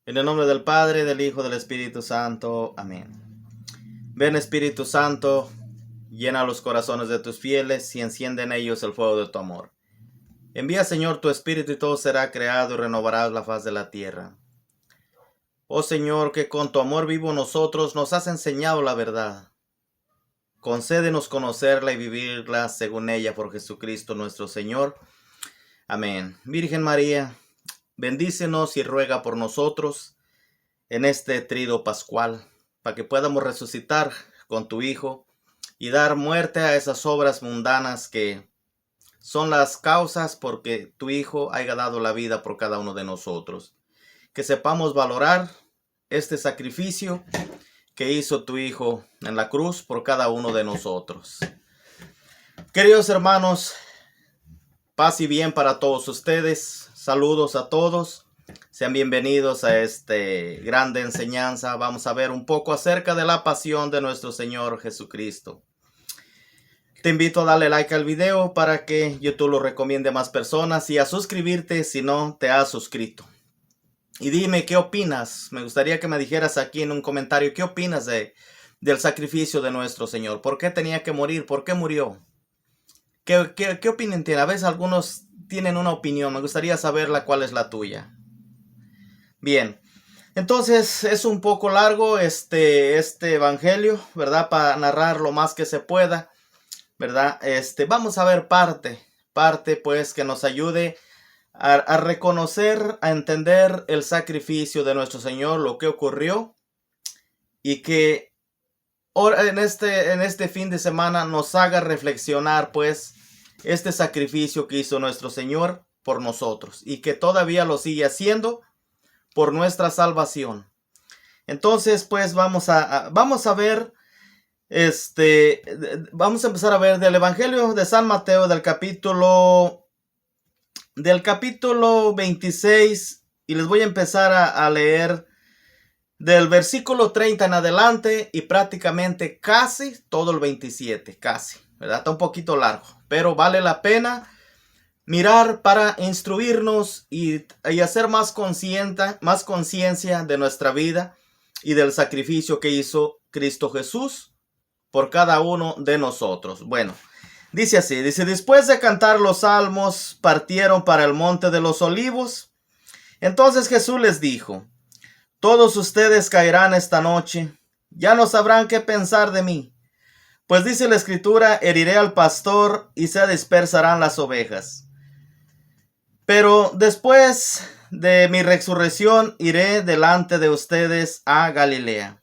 En el nombre del Padre, del Hijo, del Espíritu Santo. Amén. Ven, Espíritu Santo, llena los corazones de tus fieles y enciende en ellos el fuego de tu amor. Envía, Señor, tu Espíritu y todo será creado y renovarás la faz de la tierra. Oh Señor, que con tu amor vivo nosotros nos has enseñado la verdad. Concédenos conocerla y vivirla según ella por Jesucristo nuestro Señor. Amén. Virgen María, bendícenos y ruega por nosotros en este trido pascual, para que podamos resucitar con tu Hijo y dar muerte a esas obras mundanas que son las causas porque tu Hijo haya dado la vida por cada uno de nosotros. Que sepamos valorar este sacrificio que hizo tu Hijo en la cruz por cada uno de nosotros. Queridos hermanos, paz y bien para todos ustedes. Saludos a todos. Sean bienvenidos a esta grande enseñanza. Vamos a ver un poco acerca de la pasión de nuestro Señor Jesucristo. Te invito a darle like al video para que YouTube lo recomiende a más personas y a suscribirte si no te has suscrito. Y dime qué opinas. Me gustaría que me dijeras aquí en un comentario qué opinas del sacrificio de nuestro Señor. ¿Por qué tenía que morir? ¿Por qué murió? ¿Qué opinión tiene? A veces algunos tienen una opinión. Me gustaría saberla cuál es la tuya. Bien, entonces es un poco largo este evangelio, ¿verdad? Para narrar lo más que se pueda, ¿verdad? Vamos a ver parte pues que nos ayude a reconocer, a entender el sacrificio de nuestro Señor, lo que ocurrió y que en este fin de semana nos haga reflexionar pues este sacrificio que hizo nuestro Señor por nosotros y que todavía lo sigue haciendo por nuestra salvación. Entonces pues vamos a ver vamos a empezar a ver del Evangelio de San Mateo del capítulo 26 y les voy a empezar a leer del versículo 30 en adelante y prácticamente casi todo el 27, casi, ¿verdad? Está un poquito largo, pero vale la pena mirar para instruirnos y hacer más conciencia de nuestra vida y del sacrificio que hizo Cristo Jesús por cada uno de nosotros. Bueno, dice así, después de cantar los salmos, partieron para el monte de los olivos. Entonces Jesús les dijo: todos ustedes caerán esta noche, ya no sabrán qué pensar de mí. Pues dice la Escritura: heriré al pastor y se dispersarán las ovejas. Pero después de mi resurrección iré delante de ustedes a Galilea.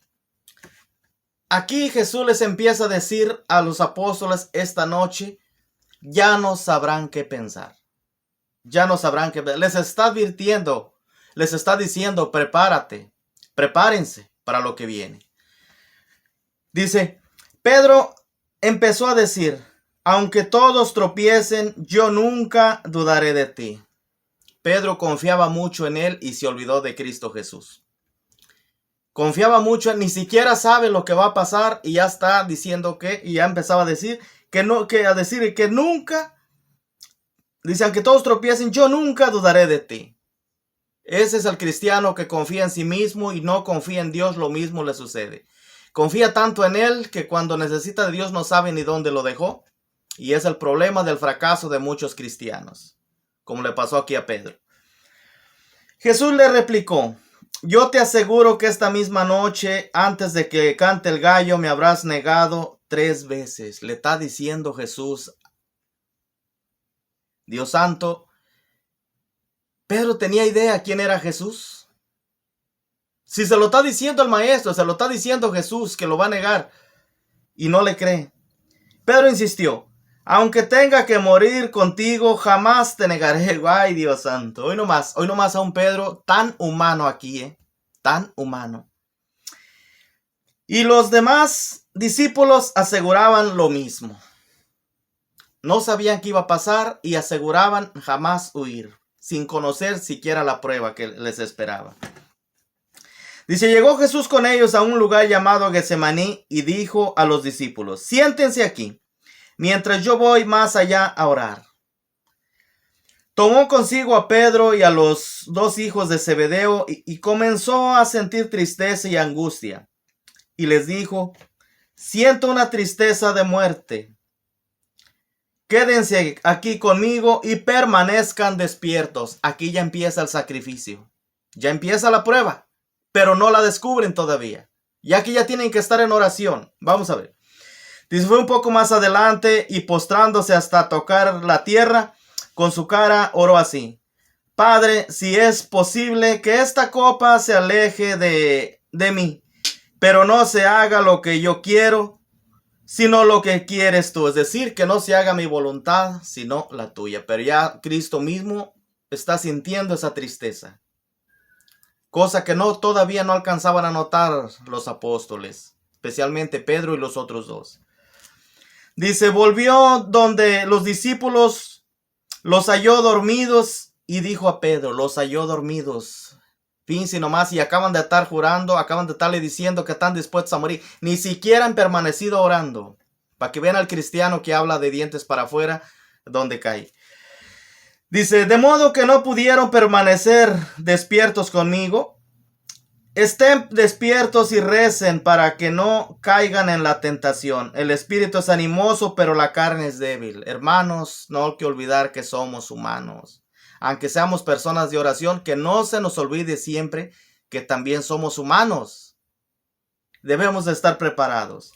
Aquí Jesús les empieza a decir a los apóstoles esta noche: ya no sabrán qué pensar. Ya no sabrán qué pensar. Les está advirtiendo, les está diciendo: prepárense para lo que viene. Dice, Pedro empezó a decir: aunque todos tropiecen, yo nunca dudaré de ti. Pedro confiaba mucho en él y se olvidó de Cristo Jesús. Confiaba mucho, ni siquiera sabe lo que va a pasar y ya está diciendo y ya empezaba a decir que nunca, dice, aunque todos tropiecen, yo nunca dudaré de ti. Ese es el cristiano que confía en sí mismo y no confía en Dios, lo mismo le sucede. Confía tanto en él que cuando necesita de Dios no sabe ni dónde lo dejó. Y es el problema del fracaso de muchos cristianos, como le pasó aquí a Pedro. Jesús le replicó: yo te aseguro que esta misma noche, antes de que cante el gallo, me habrás negado 3 veces. Le está diciendo Jesús. Dios santo, Pedro tenía idea quién era Jesús. Si se lo está diciendo el maestro, se lo está diciendo Jesús que lo va a negar y no le cree. Pedro insistió: aunque tenga que morir contigo, jamás te negaré. Ay, Dios santo. Hoy nomás a un Pedro tan humano aquí, tan humano. Y los demás discípulos aseguraban lo mismo. No sabían qué iba a pasar y aseguraban jamás huir, sin conocer siquiera la prueba que les esperaba. Dice, llegó Jesús con ellos a un lugar llamado Getsemaní y dijo a los discípulos: siéntense aquí, mientras yo voy más allá a orar. Tomó consigo a Pedro y a los dos hijos de Zebedeo y comenzó a sentir tristeza y angustia. Y les dijo: siento una tristeza de muerte. Quédense aquí conmigo y permanezcan despiertos. Aquí ya empieza el sacrificio. Ya empieza la prueba, pero no la descubren todavía. Y aquí ya tienen que estar en oración. Vamos a ver. Dice, fue un poco más adelante y postrándose hasta tocar la tierra, con su cara oró así: Padre, si es posible, que esta copa se aleje de mí, pero no se haga lo que yo quiero, sino lo que quieres tú. Es decir, que no se haga mi voluntad, sino la tuya. Pero ya Cristo mismo está sintiendo esa tristeza. Cosa que todavía no alcanzaban a notar los apóstoles, especialmente Pedro y los otros dos. Dice, volvió donde los discípulos, los halló dormidos y dijo a Pedro, los halló dormidos. Fíjense nomás, y acaban de estar jurando, acaban de estarle diciendo que están dispuestos a morir. Ni siquiera han permanecido orando. Para que vean al cristiano que habla de dientes para afuera, donde cae. Dice, de modo que no pudieron permanecer despiertos conmigo. Estén despiertos y recen para que no caigan en la tentación. El espíritu es animoso, pero la carne es débil. Hermanos, no hay que olvidar que somos humanos. Aunque seamos personas de oración, que no se nos olvide siempre que también somos humanos. Debemos de estar preparados.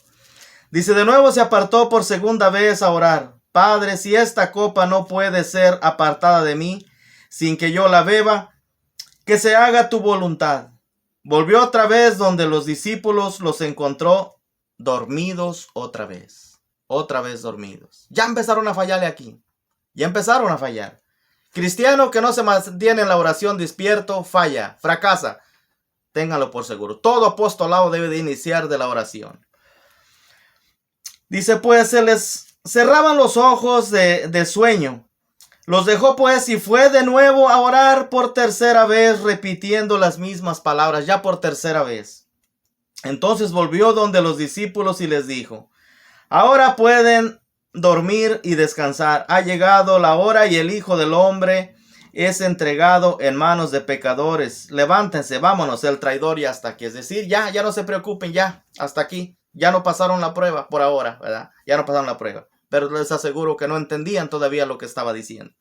Dice, de nuevo se apartó por segunda vez a orar. Padre, si esta copa no puede ser apartada de mí, sin que yo la beba, que se haga tu voluntad. Volvió otra vez donde los discípulos los encontró dormidos otra vez dormidos. Ya empezaron a fallarle aquí. Ya empezaron a fallar. Cristiano que no se mantiene en la oración despierto, falla, fracasa. Ténganlo por seguro. Todo apostolado debe de iniciar de la oración. Dice, pues se les cerraban los ojos de sueño. Los dejó pues y fue de nuevo a orar por tercera vez, repitiendo las mismas palabras, ya por tercera vez. Entonces volvió donde los discípulos y les dijo, ahora pueden dormir y descansar. Ha llegado la hora y el Hijo del Hombre es entregado en manos de pecadores. Levántense, vámonos, el traidor ya está aquí. Es decir, ya no se preocupen, ya, hasta aquí. Ya no pasaron la prueba por ahora, ¿verdad? Ya no pasaron la prueba. Pero les aseguro que no entendían todavía lo que estaba diciendo.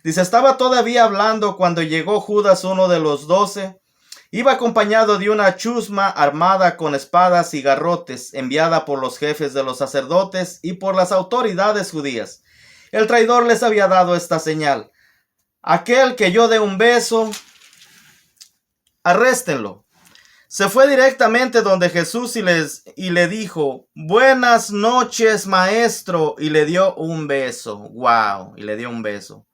Dice, estaba todavía hablando cuando llegó Judas, uno de los 12. Iba acompañado de una chusma armada con espadas y garrotes, enviada por los jefes de los sacerdotes y por las autoridades judías. El traidor les había dado esta señal: aquel que yo dé un beso, arréstenlo. Se fue directamente donde Jesús y le dijo, buenas noches, maestro, y le dio un beso. Wow, y le dio un beso.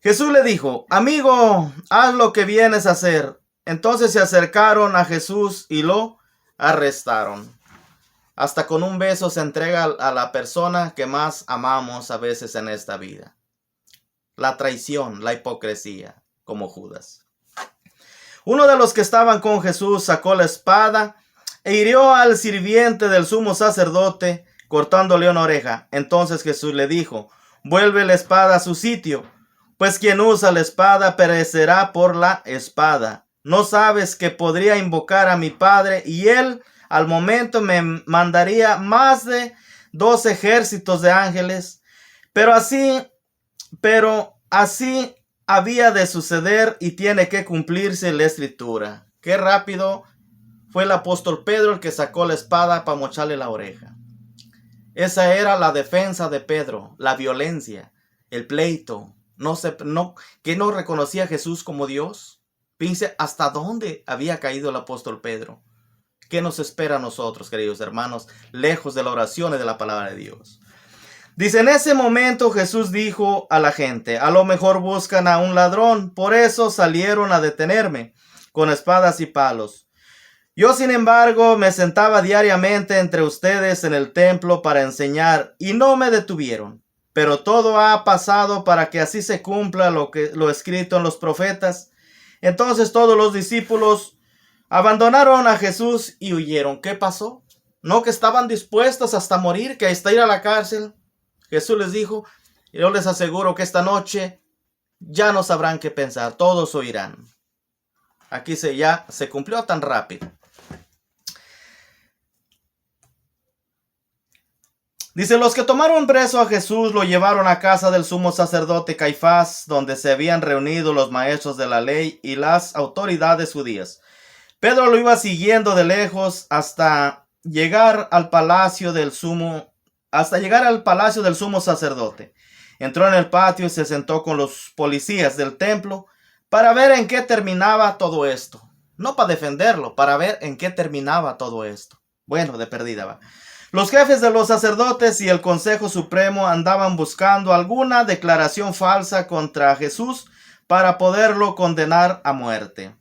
Jesús le dijo, amigo, haz lo que vienes a hacer. Entonces se acercaron a Jesús y lo arrestaron. Hasta con un beso se entrega a la persona que más amamos a veces en esta vida. La traición, la hipocresía, como Judas. Uno de los que estaban con Jesús sacó la espada e hirió al sirviente del sumo sacerdote, cortándole una oreja. Entonces Jesús le dijo, vuelve la espada a su sitio, pues quien usa la espada perecerá por la espada. ¿No sabes que podría invocar a mi Padre y él al momento me mandaría más de 2 ejércitos de ángeles? Pero así había de suceder y tiene que cumplirse la escritura. Qué rápido fue el apóstol Pedro el que sacó la espada para mocharle la oreja. Esa era la defensa de Pedro, la violencia, el pleito. Que no reconocía a Jesús como Dios. Piense hasta dónde había caído el apóstol Pedro. ¿Qué nos espera a nosotros, queridos hermanos, lejos de la oración y de la palabra de Dios? Dice, en ese momento Jesús dijo a la gente, a lo mejor buscan a un ladrón, por eso salieron a detenerme con espadas y palos. Yo, sin embargo, me sentaba diariamente entre ustedes en el templo para enseñar y no me detuvieron. Pero todo ha pasado para que así se cumpla lo escrito en los profetas. Entonces todos los discípulos abandonaron a Jesús y huyeron. ¿Qué pasó? No que estaban dispuestos hasta morir, que hasta ir a la cárcel. Jesús les dijo, yo les aseguro que esta noche ya no sabrán qué pensar, todos oirán. Aquí ya se cumplió tan rápido. Dice, los que tomaron preso a Jesús lo llevaron a casa del sumo sacerdote Caifás, donde se habían reunido los maestros de la ley y las autoridades judías. Pedro lo iba siguiendo de lejos hasta llegar al palacio del sumo sacerdote. Entró en el patio y se sentó con los policías del templo para ver en qué terminaba todo esto. No para defenderlo, para ver en qué terminaba todo esto. Bueno, de perdida va. Los jefes de los sacerdotes y el Consejo Supremo andaban buscando alguna declaración falsa contra Jesús para poderlo condenar a muerte.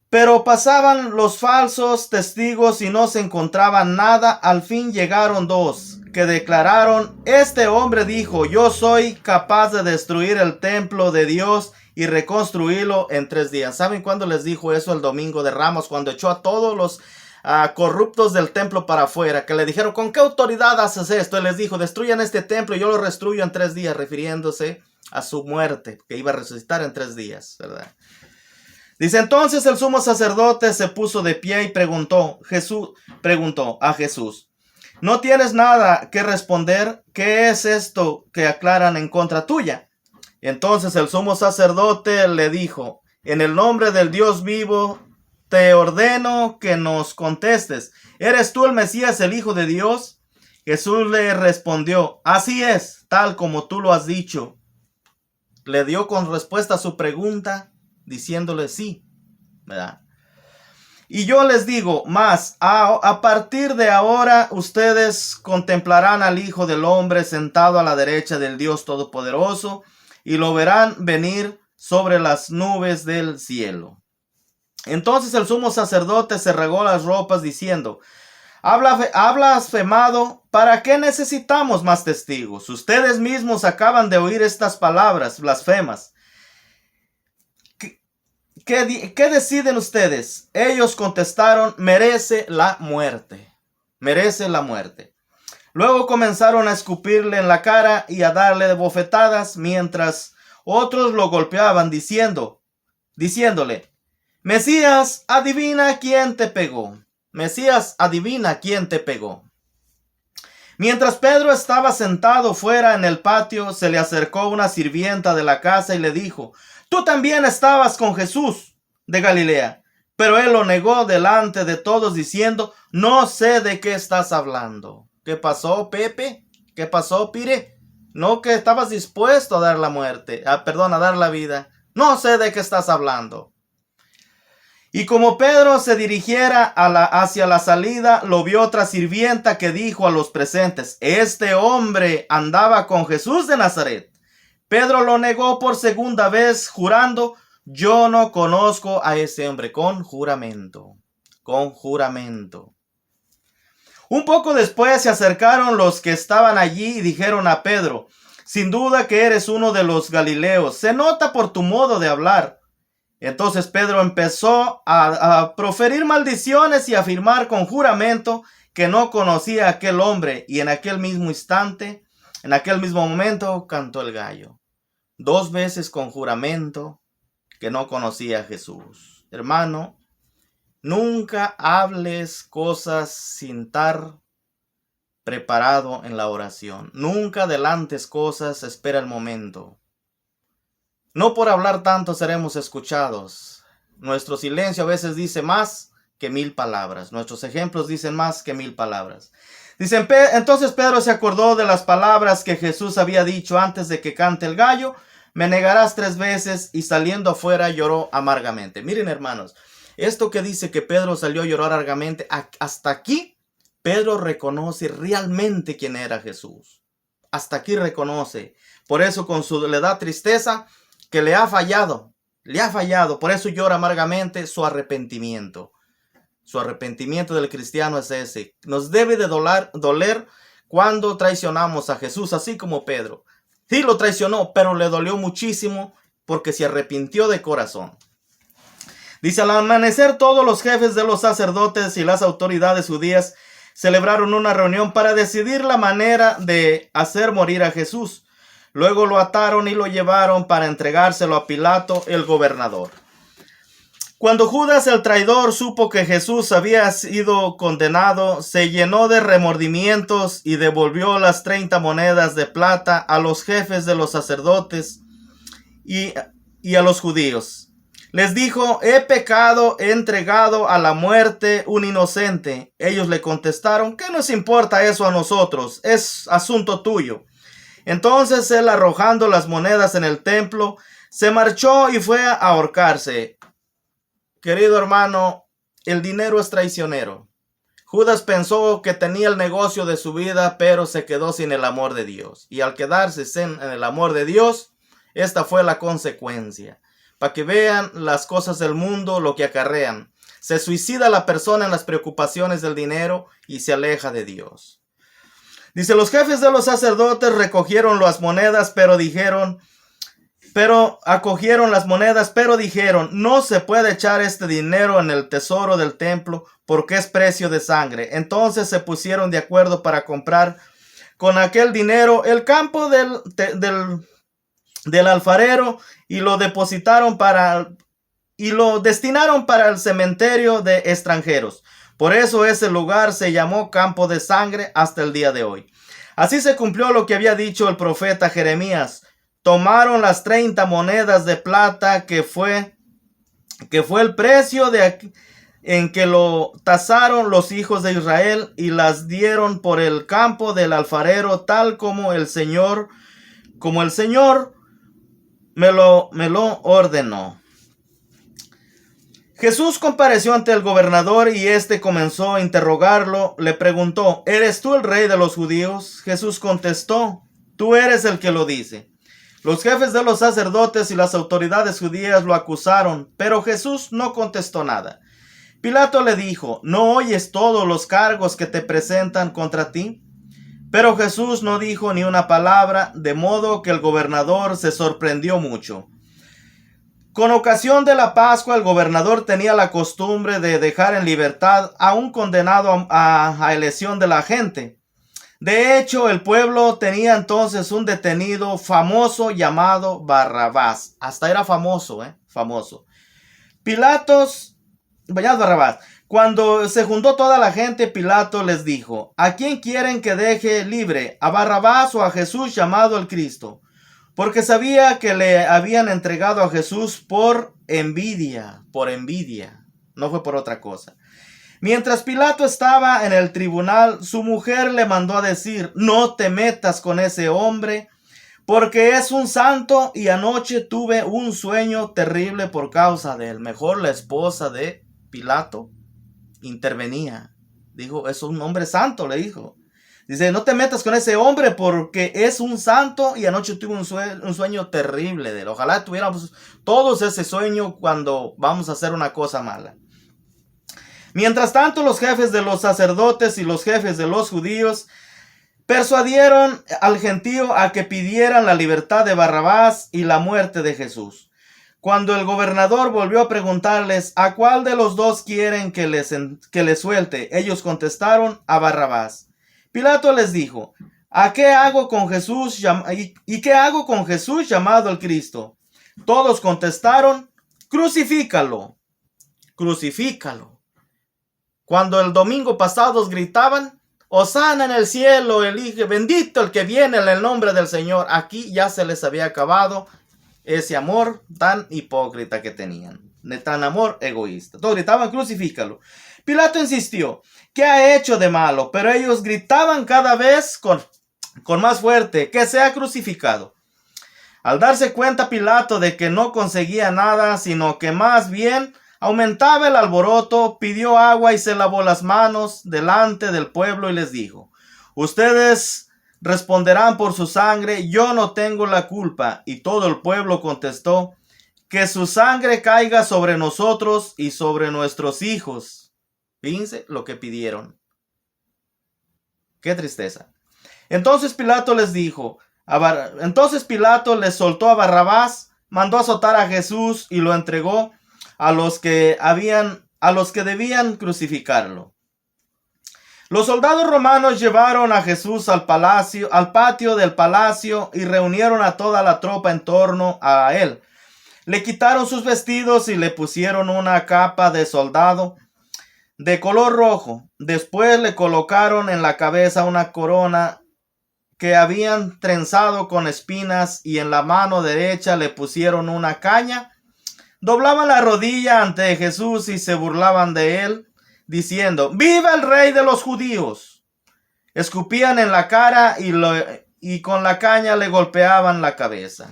Pero pasaban los falsos testigos y no se encontraba nada. Al fin llegaron dos que declararon: este hombre dijo, yo soy capaz de destruir el templo de Dios y reconstruirlo en 3 días. ¿Saben cuándo les dijo eso? El domingo de Ramos, cuando echó a todos los corruptos del templo para afuera, que le dijeron, ¿con qué autoridad haces esto? Él les dijo, destruyan este templo y yo lo restruyo en 3 días, refiriéndose a su muerte, que iba a resucitar en 3 días, ¿verdad? Dice, entonces el sumo sacerdote se puso de pie y preguntó a Jesús, ¿no tienes nada que responder? ¿Qué es esto que aclaran en contra tuya? Entonces el sumo sacerdote le dijo, en el nombre del Dios vivo, te ordeno que nos contestes. ¿Eres tú el Mesías, el Hijo de Dios? Jesús le respondió, así es, tal como tú lo has dicho. Le dio con respuesta a su pregunta, diciéndole sí, ¿verdad? Y yo les digo más, a partir de ahora ustedes contemplarán al Hijo del Hombre sentado a la derecha del Dios Todopoderoso y lo verán venir sobre las nubes del cielo. Entonces el sumo sacerdote se regó las ropas diciendo, ha blasfemado, ¿para qué necesitamos más testigos? Ustedes mismos acaban de oír estas palabras blasfemas. ¿Qué deciden ustedes? Ellos contestaron, merece la muerte. Merece la muerte. Luego comenzaron a escupirle en la cara y a darle de bofetadas, mientras otros lo golpeaban diciéndole, Mesías, adivina quién te pegó. Mesías, adivina quién te pegó. Mientras Pedro estaba sentado fuera en el patio, se le acercó una sirvienta de la casa y le dijo, tú también estabas con Jesús de Galilea. Pero él lo negó delante de todos diciendo, no sé de qué estás hablando. ¿Qué pasó, Pepe? ¿Qué pasó, Pire? No, que estabas dispuesto a dar la muerte, a dar la vida. No sé de qué estás hablando. Y como Pedro se dirigiera hacia la salida, lo vio otra sirvienta que dijo a los presentes, este hombre andaba con Jesús de Nazaret. Pedro lo negó por segunda vez, jurando, yo no conozco a ese hombre, con juramento. Un poco después se acercaron los que estaban allí y dijeron a Pedro, sin duda que eres uno de los galileos, se nota por tu modo de hablar. Entonces Pedro empezó a proferir maldiciones y a afirmar con juramento que no conocía a aquel hombre, y en aquel mismo momento cantó el gallo. 2 veces con juramento que no conocía a Jesús. Hermano, nunca hables cosas sin estar preparado en la oración. Nunca adelantes cosas, espera el momento. No por hablar tanto seremos escuchados. Nuestro silencio a veces dice más que 1000 palabras. Nuestros ejemplos dicen más que 1000 palabras. Entonces Pedro se acordó de las palabras que Jesús había dicho antes de que cante el gallo. Me negarás 3 veces, y saliendo afuera lloró amargamente. Miren, hermanos, esto que dice que Pedro salió a llorar amargamente, hasta aquí Pedro reconoce realmente quién era Jesús. Hasta aquí reconoce. Por eso le da tristeza que le ha fallado. Por eso llora amargamente su arrepentimiento. Su arrepentimiento del cristiano es ese. Nos debe de doler cuando traicionamos a Jesús, así como Pedro. Sí lo traicionó, pero le dolió muchísimo porque se arrepintió de corazón. Dice, al amanecer todos los jefes de los sacerdotes y las autoridades judías celebraron una reunión para decidir la manera de hacer morir a Jesús. Luego lo ataron y lo llevaron para entregárselo a Pilato, el gobernador. Cuando Judas el traidor supo que Jesús había sido condenado, se llenó de remordimientos y devolvió las 30 monedas de plata a los jefes de los sacerdotes y a los judíos. Les dijo: he pecado, he entregado a la muerte un inocente. Ellos le contestaron: ¿qué nos importa eso a nosotros? Es asunto tuyo. Entonces él, arrojando las monedas en el templo, se marchó y fue a ahorcarse. Querido hermano, el dinero es traicionero. Judas pensó que tenía el negocio de su vida, pero se quedó sin el amor de Dios. Y al quedarse sin el amor de Dios, esta fue la consecuencia. Para que vean las cosas del mundo lo que acarrean. Se suicida la persona en las preocupaciones del dinero y se aleja de Dios. Dice: los jefes de los sacerdotes recogieron las monedas, acogieron las monedas, pero dijeron: no se puede echar este dinero en el tesoro del templo porque es precio de sangre. Entonces se pusieron de acuerdo para comprar con aquel dinero el campo del alfarero y lo destinaron para el cementerio de extranjeros. Por eso ese lugar se llamó Campo de Sangre hasta el día de hoy. Así se cumplió lo que había dicho el profeta Jeremías. Tomaron las 30 monedas de plata que fue el precio en que lo tasaron los hijos de Israel, y las dieron por el campo del alfarero, tal como el Señor me lo ordenó. Jesús compareció ante el gobernador y éste comenzó a interrogarlo. Le preguntó: ¿eres tú el rey de los judíos? Jesús contestó: tú eres el que lo dice. Los jefes de los sacerdotes y las autoridades judías lo acusaron, pero Jesús no contestó nada. Pilato le dijo: ¿no oyes todos los cargos que te presentan contra ti? Pero Jesús no dijo ni una palabra, de modo que el gobernador se sorprendió mucho. Con ocasión de la Pascua, el gobernador tenía la costumbre de dejar en libertad a un condenado a elección de la gente. De hecho, el pueblo tenía entonces un detenido famoso llamado Barrabás. Hasta era famoso, famoso. Barrabás. Cuando se juntó toda la gente, Pilato les dijo: ¿a quién quieren que deje libre? ¿A Barrabás o a Jesús llamado el Cristo? Porque sabía que le habían entregado a Jesús por envidia, no fue por otra cosa. Mientras Pilato estaba en el tribunal, su mujer le mandó a decir: no te metas con ese hombre, porque es un santo, y anoche tuve un sueño terrible por causa de él. Mejor la esposa de Pilato intervenía. Dijo: es un hombre santo, le dijo. Dice: no te metas con ese hombre porque es un santo y anoche tuve un sueño terrible de él. Ojalá tuviéramos todos ese sueño cuando vamos a hacer una cosa mala. Mientras tanto, los jefes de los sacerdotes y los jefes de los judíos persuadieron al gentío a que pidieran la libertad de Barrabás y la muerte de Jesús. Cuando el gobernador volvió a preguntarles: ¿a cuál de los dos quieren que les suelte? Ellos contestaron: a Barrabás. Pilato les dijo: ¿qué hago con Jesús llamado el Cristo? Todos contestaron: crucifícalo, crucifícalo. Cuando el domingo pasado gritaban: Hosana en el cielo, bendito el que viene en el nombre del Señor, aquí ya se les había acabado ese amor tan hipócrita que tenían, de tan amor egoísta. Todos gritaban: crucifícalo. Pilato insistió: ¿qué ha hecho de malo? Pero ellos gritaban cada vez con más fuerte: que sea crucificado. Al darse cuenta Pilato de que no conseguía nada, sino que más bien aumentaba el alboroto, pidió agua y se lavó las manos delante del pueblo y les dijo: ustedes responderán por su sangre, yo no tengo la culpa. Y todo el pueblo contestó: que su sangre caiga sobre nosotros y sobre nuestros hijos. Fíjense lo que pidieron. Qué tristeza. Entonces Pilato les soltó a Barrabás, mandó azotar a Jesús y lo entregó a los que debían crucificarlo. Los soldados romanos llevaron a Jesús al patio del palacio y reunieron a toda la tropa en torno a él. Le quitaron sus vestidos y le pusieron una capa de soldado de color rojo. Después le colocaron en la cabeza una corona que habían trenzado con espinas y en la mano derecha le pusieron una caña. Doblaban la rodilla ante Jesús y se burlaban de él, diciendo: ¡Viva el rey de los judíos! Escupían en la cara y con la caña le golpeaban la cabeza.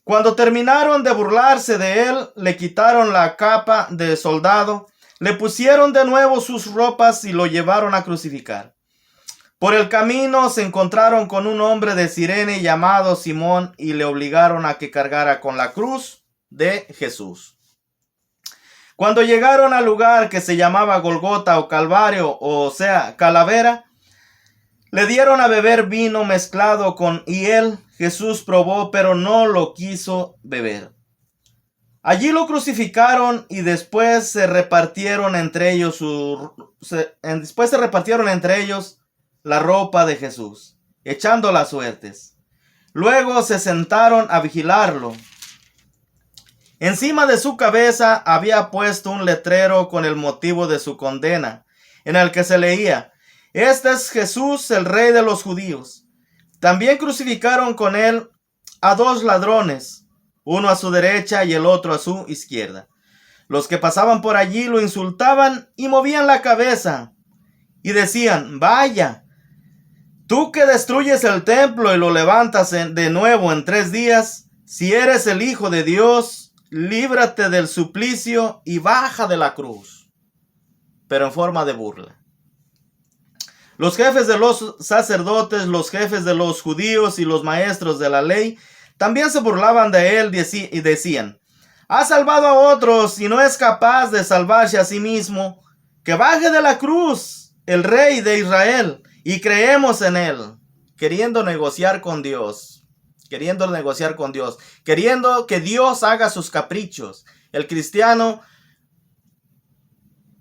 Cuando terminaron de burlarse de él, le quitaron la capa de soldado, le pusieron de nuevo sus ropas y lo llevaron a crucificar. Por el camino se encontraron con un hombre de Cirene llamado Simón y le obligaron a que cargara con la cruz de Jesús. Cuando llegaron al lugar que se llamaba Golgota o Calvario, o sea, Calavera, le dieron a beber vino mezclado con hiel. Jesús probó, pero no lo quiso beber. Allí lo crucificaron y después se repartieron entre ellos la ropa de Jesús, echando las suertes. Luego se sentaron a vigilarlo. Encima de su cabeza había puesto un letrero con el motivo de su condena, en el que se leía: Este es Jesús, el rey de los judíos. También crucificaron con él a 2 ladrones, uno a su derecha y el otro a su izquierda. Los que pasaban por allí lo insultaban y movían la cabeza y decían: Vaya, tú que destruyes el templo y lo levantas de nuevo en 3 días, si eres el Hijo de Dios, líbrate del suplicio y baja de la cruz. Pero en forma de burla. Los jefes de los sacerdotes, los jefes de los judíos y los maestros de la ley también se burlaban de él y decían: ha salvado a otros y no es capaz de salvarse a sí mismo. Que baje de la cruz el rey de Israel y creemos en él. Queriendo negociar con Dios, queriendo que Dios haga sus caprichos. El cristiano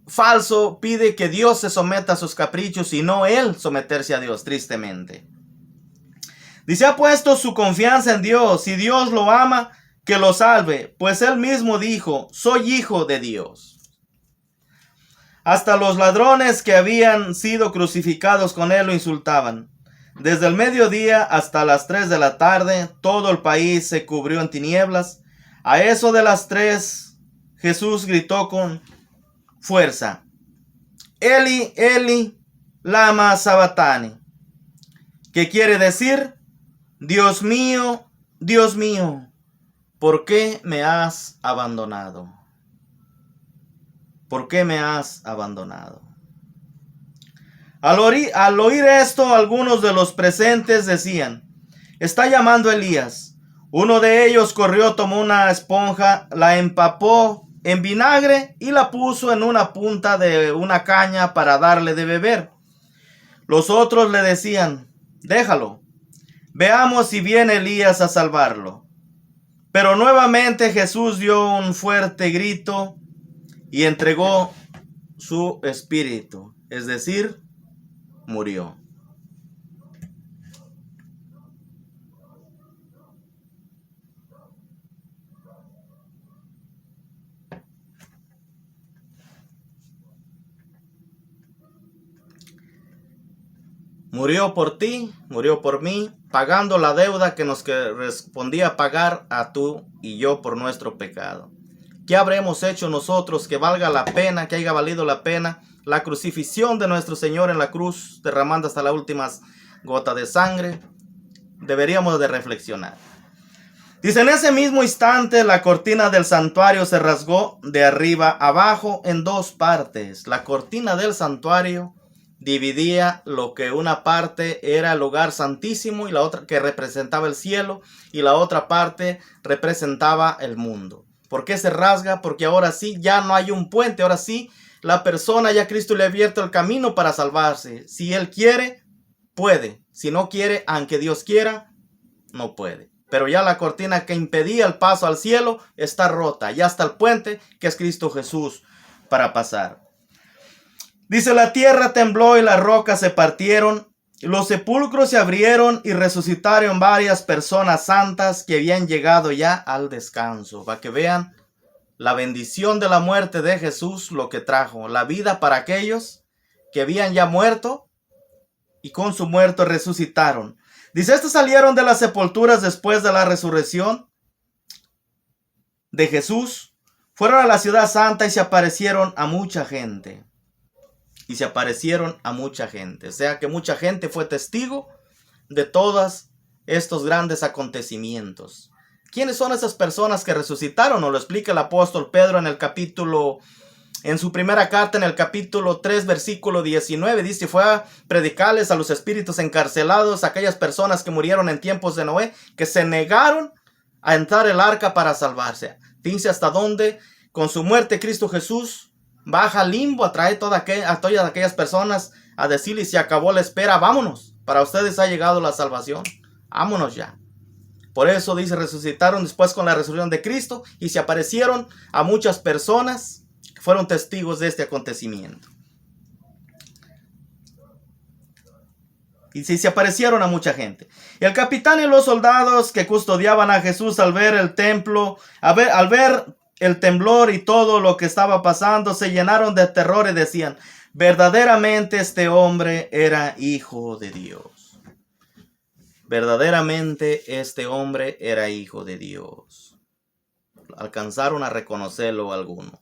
falso pide que Dios se someta a sus caprichos y no él someterse a Dios, tristemente. Dice: ha puesto su confianza en Dios y Dios lo ama, que lo salve, pues él mismo dijo: soy hijo de Dios. Hasta los ladrones que habían sido crucificados con él lo insultaban. Desde el mediodía hasta las 3 de la tarde, todo el país se cubrió en tinieblas. A eso de las 3, Jesús gritó con fuerza: Eli, Eli, lama sabachthani, que quiere decir: Dios mío, ¿por qué me has abandonado? ¿Por qué me has abandonado? Al oír esto, algunos de los presentes decían: está llamando a Elías. Uno de ellos corrió, tomó una esponja, la empapó en vinagre y la puso en una punta de una caña para darle de beber. Los otros le decían: déjalo, veamos si viene Elías a salvarlo. Pero nuevamente Jesús dio un fuerte grito y entregó su espíritu, es decir, murió. Murió por ti, murió por mí, pagando la deuda que nos correspondía pagar a tú y yo por nuestro pecado. ¿Qué habremos hecho nosotros que valga la pena, que haya valido la pena la crucifixión de nuestro Señor en la cruz, derramando hasta la última gota de sangre? Deberíamos de reflexionar. Dice: en ese mismo instante la cortina del santuario se rasgó de arriba abajo en 2 partes. La cortina del santuario dividía lo que una parte era el lugar santísimo y la otra que representaba el cielo y la otra parte representaba el mundo. ¿Por qué se rasga? Porque ahora sí ya no hay un puente, ahora sí la persona, ya Cristo le ha abierto el camino para salvarse. Si él quiere, puede. Si no quiere, aunque Dios quiera, no puede. Pero ya la cortina que impedía el paso al cielo está rota. Ya está el puente, que es Cristo Jesús, para pasar. Dice, la tierra tembló y las rocas se partieron, los sepulcros se abrieron y resucitaron varias personas santas que habían llegado ya al descanso. Para que vean la bendición de la muerte de Jesús, lo que trajo, la vida para aquellos que habían ya muerto y con su muerto resucitaron. Dice, estos salieron de las sepulturas después de la resurrección de Jesús, fueron a la ciudad santa y se aparecieron a mucha gente. O sea que mucha gente fue testigo de todos estos grandes acontecimientos. ¿Quiénes son esas personas que resucitaron? Nos lo explica el apóstol Pedro en su primera carta, en el capítulo 3, versículo 19. Dice, fue a predicarles a los espíritus encarcelados, a aquellas personas que murieron en tiempos de Noé, que se negaron a entrar el arca para salvarse. Fíjense hasta dónde, con su muerte, Cristo Jesús baja al limbo, atrae a todas aquellas personas a decirles, se acabó la espera, vámonos, para ustedes ha llegado la salvación, vámonos ya. Por eso dice, resucitaron después con la resurrección de Cristo y se aparecieron a muchas personas que fueron testigos de este acontecimiento. Y se aparecieron a mucha gente. Y el capitán y los soldados que custodiaban a Jesús al ver el templo, al ver el temblor y todo lo que estaba pasando, se llenaron de terror y decían, verdaderamente este hombre era hijo de Dios. Verdaderamente este hombre era hijo de Dios. Alcanzaron a reconocerlo algunos.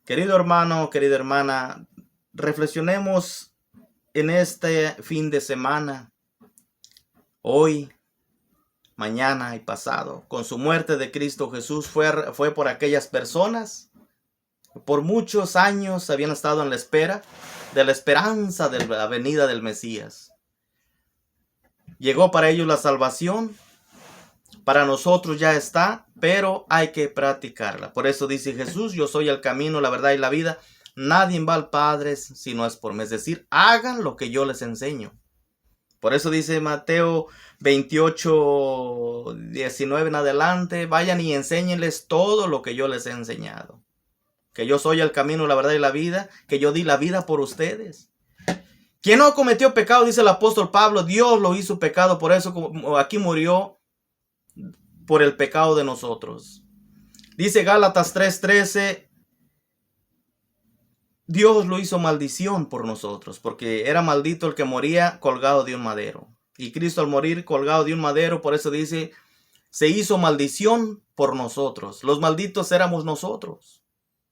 Querido hermano, querida hermana, reflexionemos en este fin de semana, hoy, mañana y pasado. Con su muerte de Cristo Jesús fue por aquellas personas que por muchos años habían estado en la espera de la esperanza de la venida del Mesías. Llegó para ellos la salvación, para nosotros ya está, pero hay que practicarla. Por eso dice Jesús, yo soy el camino, la verdad y la vida. Nadie va al Padre si no es por mí. Es decir, hagan lo que yo les enseño. Por eso dice Mateo 28, 19 en adelante, vayan y enséñenles todo lo que yo les he enseñado. Que yo soy el camino, la verdad y la vida, que yo di la vida por ustedes. Quien no cometió pecado, dice el apóstol Pablo, Dios lo hizo pecado, por eso aquí murió por el pecado de nosotros. Dice Gálatas 3:13, Dios lo hizo maldición por nosotros, porque era maldito el que moría colgado de un madero. Y Cristo al morir colgado de un madero, por eso dice, se hizo maldición por nosotros. Los malditos éramos nosotros.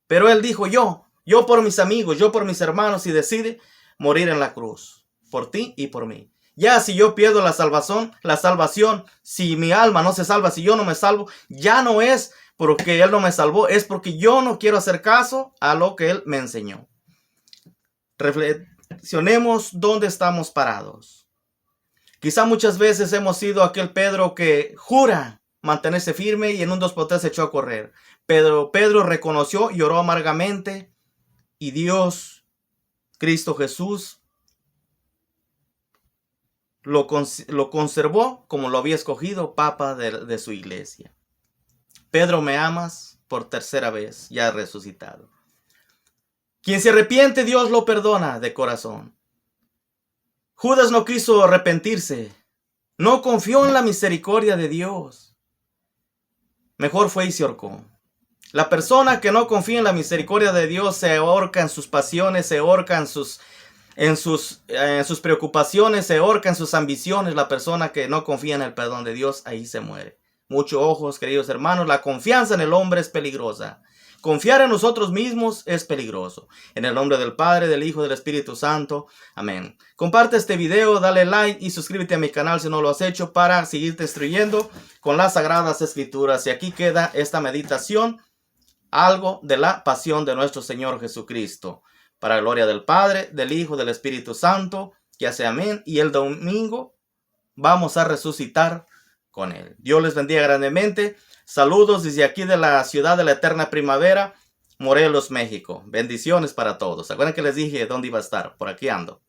Pero Él dijo, yo por mis amigos, yo por mis hermanos, y decide morir en la cruz, por ti y por mí. Ya si yo pierdo la salvación, si mi alma no se salva, si yo no me salvo, ya no es porque Él no me salvó, es porque yo no quiero hacer caso a lo que Él me enseñó. Reflexionemos dónde estamos parados. Quizá muchas veces hemos sido aquel Pedro que jura mantenerse firme y en un 2x3 se echó a correr. Pedro reconoció, lloró amargamente y Dios, Cristo Jesús, lo conservó como lo había escogido papa de su iglesia. Pedro, ¿me amas? Por tercera vez, ya resucitado. Quien se arrepiente, Dios lo perdona de corazón. Judas no quiso arrepentirse. No confió en la misericordia de Dios. Mejor fue y se ahorcó. La persona que no confía en la misericordia de Dios se ahorca en sus pasiones, se ahorca en sus preocupaciones, se ahorca en sus ambiciones. La persona que no confía en el perdón de Dios, ahí se muere. Muchos ojos, queridos hermanos, la confianza en el hombre es peligrosa. Confiar en nosotros mismos es peligroso. En el nombre del Padre, del Hijo y del Espíritu Santo. Amén. Comparte este video, dale like y suscríbete a mi canal si no lo has hecho para seguirte instruyendo con las Sagradas Escrituras. Y aquí queda esta meditación, algo de la pasión de nuestro Señor Jesucristo. Para la gloria del Padre, del Hijo y del Espíritu Santo. Que sea amén. Y el domingo vamos a resucitar con Él. Dios les bendiga grandemente. Saludos desde aquí de la ciudad de la eterna primavera, Morelos, México. Bendiciones para todos. ¿Se acuerdan que les dije dónde iba a estar? Por aquí ando.